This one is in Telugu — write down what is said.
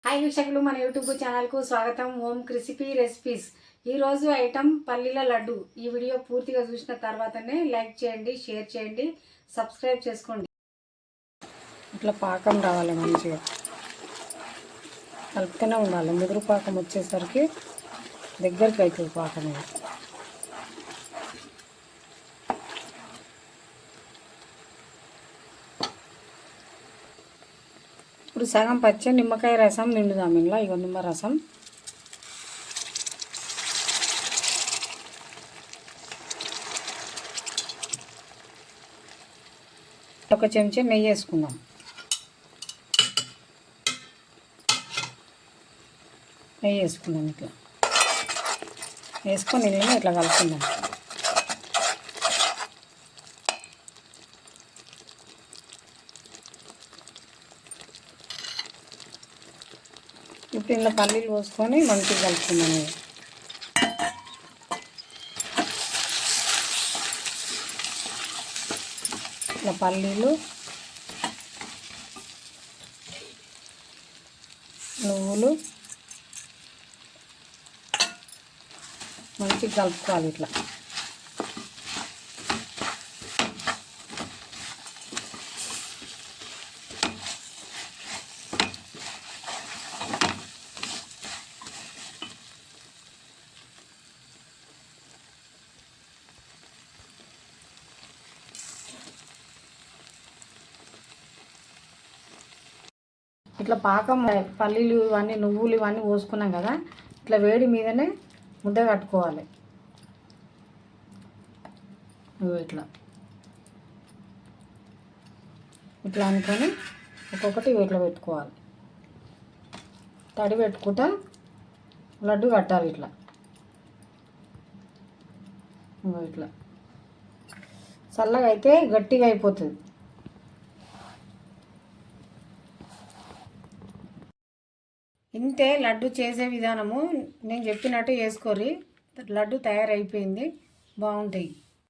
హాయ్ వీక్షకులు, మన యూట్యూబ్ ఛానల్కు స్వాగతం. ఓం క్రిసిపీ రెసిపీస్. ఈరోజు ఐటమ్ పల్లీల లడ్డు. ఈ వీడియో పూర్తిగా చూసిన తర్వాతనే లైక్ చేయండి, షేర్ చేయండి, సబ్స్క్రైబ్ చేసుకోండి. ఇట్లా పాకం రావాలి, మంచిగా కలుపుతూనే ఉండాలి. ముదురు పాకం వచ్చేసరికి దగ్గరికి అవుతుంది పాకం. ఇప్పుడు సగం పచ్చ నిమ్మకాయ రసం నిండుదాం. ఇంట్లో ఇగో నిమ్మ రసం, ఒక చెంచా నెయ్యి వేసుకుందాం. నెయ్యి వేసుకుందాం. ఇట్లా వేసుకొని నీళ్ళని ఇట్లా కలుపుకుందాం. ఇప్పుడు ఇలా పల్లీలు పోసుకొని మంచిగా కలుపుకుందాం. ఇలా పల్లీలు, నువ్వులు మంచిగా కలుపుకోవాలి. ఇట్లా ఇట్లా పాకం పల్లీలు ఇవన్నీ నువ్వులు ఇవన్నీ పోసుకున్నాం కదా, ఇట్లా వేడి మీదనే ముద్ద కట్టుకోవాలి. ఇట్లా ఇట్లా అనుకొని ఒక్కొక్కటి ఇట్లా పెట్టుకోవాలి. తడి పెట్టుకుంటా లడ్డు కట్టాలి. ఇట్లా ఇట్లా చల్లగా అయితే గట్టిగా అయిపోతుంది. ఇంతే లడ్డు చేసే విధానము. నేను చెప్పినట్టు చేసుకోరి. లడ్డు తయారైపోయింది. బాగుంటాయి.